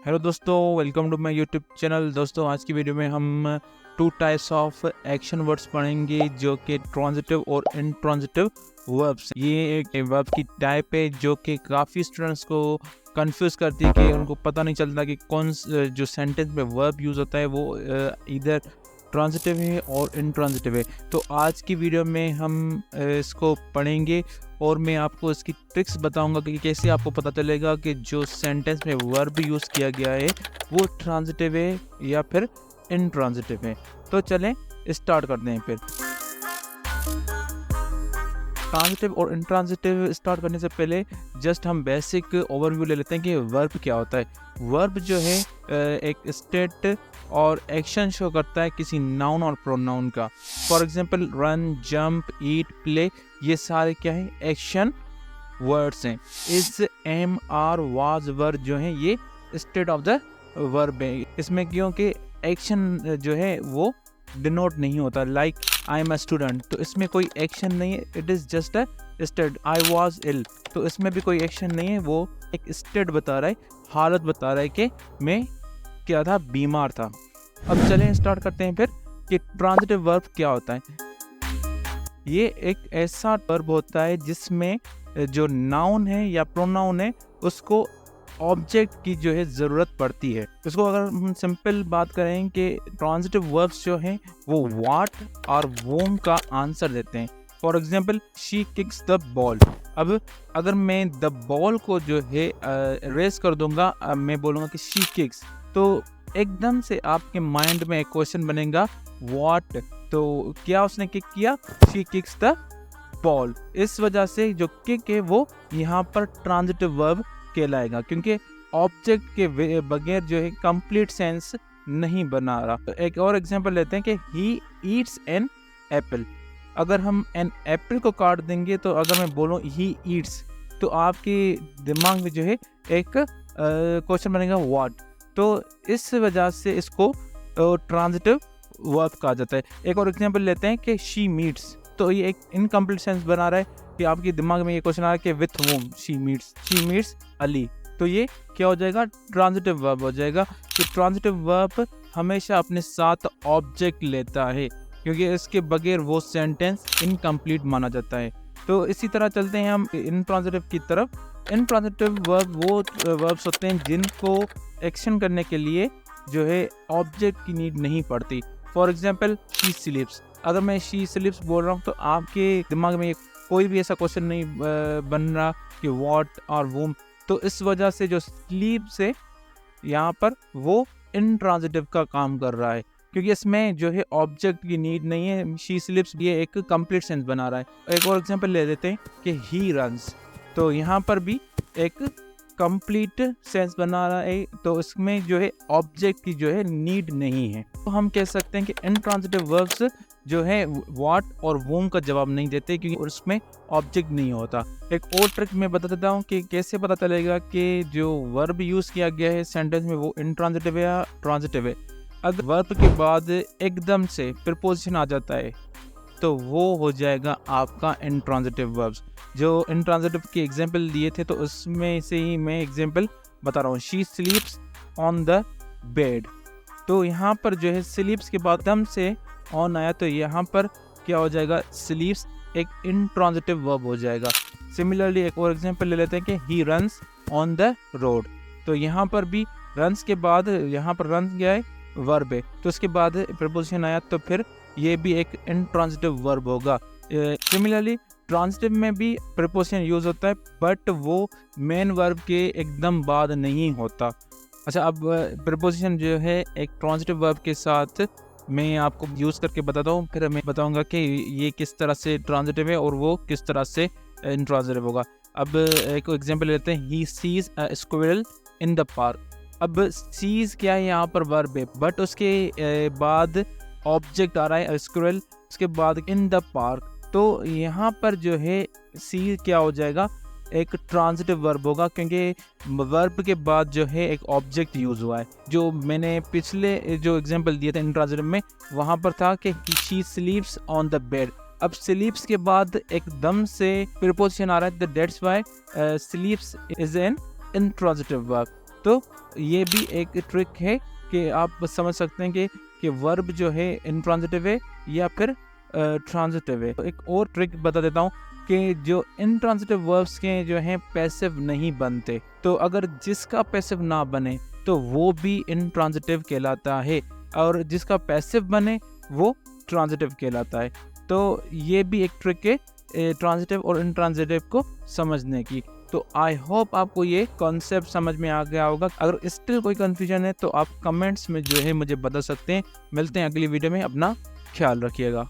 Hello दोस्तों, welcome to my YouTube channel. दोस्तों, आज की वीडियो में हम two types of action words पढ़ेंगे जो कि ट्रांजिटिव और इनट्रांजिटिव वर्ब्स। ये एक वर्ब की टाइप है जो कि काफ़ी स्टूडेंट्स को कंफ्यूज करती है कि उनको पता नहीं चलता कि कौन जो सेंटेंस में वर्ब यूज़ होता है वो इधर ट्रांजिटिव है और इनट्रांजिटिव है। तो आज की वीडियो में हम इसको पढ़ेंगे और मैं आपको इसकी ट्रिक्स बताऊंगा कि कैसे आपको पता चलेगा कि जो सेंटेंस में वर्ब यूज़ किया गया है वो ट्रांजिटिव है या फिर इनट्रांजिटिव है। तो चलें स्टार्ट करते हैं। फिर ट्रांजिटिव और इनट्रांजिटिव स्टार्ट करने से पहले जस्ट हम बेसिक ओवरव्यू ले लेते हैं कि वर्ब क्या होता है। वर्ब जो है एक स्टेट और एक्शन शो करता है किसी नाउन और प्रोनाउन का। For example run, jump, eat, play, ये सारे क्या है, एक्शन वर्ड्स हैं। इस, एम, आर, वाज, वर जो है ये स्टेट ऑफ द वर्ब है। इसमें क्योंकि एक्शन जो है वो डिनोट नहीं होता। Like I am a student, तो इसमें कोई एक्शन नहीं है, it is just a state. I was ill, तो इसमें भी कोई एक्शन नहीं है, वो एक स्टेट बता रहा है, हालत बता रहा है कि मैं क्या था, बीमार था। अब चलें स्टार्ट करते हैं फिर कि ट्रांजिटिव वर्ब क्या होता है। ये एक ऐसा वर्ब होता है जिसमें जो नाउन है या प्रोनाउन है उसको ऑब्जेक्ट की जो है ज़रूरत पड़ती है। इसको अगर हम सिंपल बात करें कि ट्रांजिटिव वर्ब्स जो हैं वो व्हाट और वोम का आंसर देते हैं। For example she kicks the ball. अब अगर मैं द बॉल को जो है रेस कर दूंगा, मैं बोलूँगा कि शी किक्स, तो एकदम से आपके माइंड में एक क्वेश्चन बनेगा व्हाट, तो क्या उसने किक किया, शी किक्स द बॉल। इस वजह से जो किक है वो यहाँ पर ट्रांजिटिव वर्ब कहलाएगा, क्योंकि ऑब्जेक्ट के बगैर जो है कंप्लीट सेंस नहीं बना रहा। एक और एग्जांपल लेते हैं कि ही ईट्स एन एप्पल। अगर हम एन एप्पल को काट देंगे तो अगर मैं बोलूँ ही ईट्स, तो आपके दिमाग में जो है एक क्वेश्चन बनेगा व्हाट। तो इस वजह से इसको ट्रांजिटिव वर्ब कहा जाता है। एक और एग्जांपल लेते हैं कि शी मीट्स, तो ये एक इनकम्प्लीट सेंस बना रहा है कि आपके दिमाग में ये क्वेश्चन आ रहा है कि विथ वोम शी मीट्स अली, तो ये क्या हो जाएगा, ट्रांजिटिव वर्ब हो जाएगा। कि ट्रांजिटिव वर्ब हमेशा अपने साथ ऑब्जेक्ट लेता है, क्योंकि इसके बगैर वो सेंटेंस इनकम्प्लीट माना जाता है। तो इसी तरह चलते हैं हम इनट्रांजिटिव की तरफ। इनट्रांजिटिव वर्ब वो वर्ब्स होते हैं जिनको एक्शन करने के लिए जो है ऑब्जेक्ट की नीड नहीं पड़ती। For example she स्लीप्स। अगर मैं शी स्लीप्स बोल रहा हूँ तो आपके दिमाग में कोई भी ऐसा क्वेश्चन नहीं बन रहा कि व्हाट और वोम। तो इस वजह से जो स्लीप से यहाँ पर वो इनट्रांजिटिव का काम कर रहा है, क्योंकि इसमें जो है ऑब्जेक्ट की नीड नहीं है। शी स्लीप्स ये एक कंप्लीट सेंस बना रहा है। एक और एग्जांपल ले लेते हैं कि ही रन्स, तो यहाँ पर भी एक कंप्लीट सेंस बना रहा है, तो इसमें जो है ऑब्जेक्ट की जो है नीड नहीं है। तो हम कह सकते हैं कि इनट्रांजिटिव वर्ब्स जो है व्हाट और वोम का जवाब नहीं देते, क्योंकि उसमें ऑब्जेक्ट नहीं होता। एक और ट्रिक मैं बता देता हूँ कि कैसे पता चलेगा कि जो वर्ब यूज़ किया गया है सेंटेंस में वो इनट्रांजिटिव है या ट्रांजिटिव है। अगर वर्ब के बाद एकदम से प्रीपोजिशन आ जाता है तो वो हो जाएगा आपका इनट्रांजिटिव वर्ब्स। जो इनट्रांजिटिव के एग्जांपल दिए थे तो उसमें से ही मैं एग्जांपल बता रहा हूँ। शी स्लीप्स ऑन द बेड, तो यहाँ पर जो है स्लीप्स के बाद दम से ऑन आया, तो यहाँ पर क्या हो जाएगा, स्लीप्स एक इनट्रांजिटिव वर्ब हो जाएगा। सिमिलरली एक और एग्जांपल ले लेते हैं कि he runs on the road, तो यहाँ पर भी रन्स के बाद यहाँ पर रन गया है वर्ब है, तो उसके बाद प्रीपोजिशन आया, तो फिर ये भी एक इनट्रांजिटिव वर्ब होगा। सिमिलरली ट्रांजिटिव में भी प्रीपोजिशन यूज होता है, बट वो मेन वर्ब के एकदम बाद नहीं होता। अच्छा, अब प्रीपोजिशन जो है एक ट्रांजिटिव वर्ब के साथ मैं आपको यूज़ करके बताता हूँ, फिर मैं बताऊँगा कि ये किस तरह से ट्रांजिटिव है और वो किस तरह से इनट्रांजिटिव होगा। अब एक एग्जांपल लेते हैं, he sees a squirrel in the park. अब सीज क्या है, यहाँ पर वर्ब है, बट उसके बाद ऑब्जेक्ट आ रहा है स्क्विरल, उसके बाद इन द पार्क, तो यहाँ पर जो है सी क्या हो जाएगा, एक ट्रांजिटिव वर्ब होगा, क्योंकि वर्ब के बाद जो है एक ऑब्जेक्ट यूज़ हुआ है। जो मैंने पिछले जो एग्जांपल दिए थे इनट्रांजिटिव में, वहाँ पर था कि शी स्लीप्स ऑन द बेड। अब स्लीप्स के बाद एकदम से प्रीपोजिशन आ रहा है, that's why स्लीप्स is an intransitive verb. तो ये भी एक ट्रिक है कि आप समझ सकते हैं कि वर्ब जो है इंट्रांजिटिव है या फिर ट्रांजिटिव है। तो एक और ट्रिक बता देता हूँ कि जो इंट्रांजिटिव वर्ब्स के जो हैं पैसिव नहीं बनते, तो अगर जिसका पैसिव ना बने तो वो भी इंट्रांजिटिव कहलाता है, और जिसका पैसिव बने वो ट्रांजिटिव कहलाता है। तो ये भी एक ट्रिक है ट्रांजिटिव और इंट्रांजिटिव को समझने की। तो आई होप आपको ये कॉन्सेप्ट समझ में आ गया होगा। अगर स्टिल कोई कन्फ्यूजन है तो आप कमेंट्स में जो है मुझे बता सकते हैं। मिलते हैं अगली वीडियो में, अपना ख्याल रखिएगा।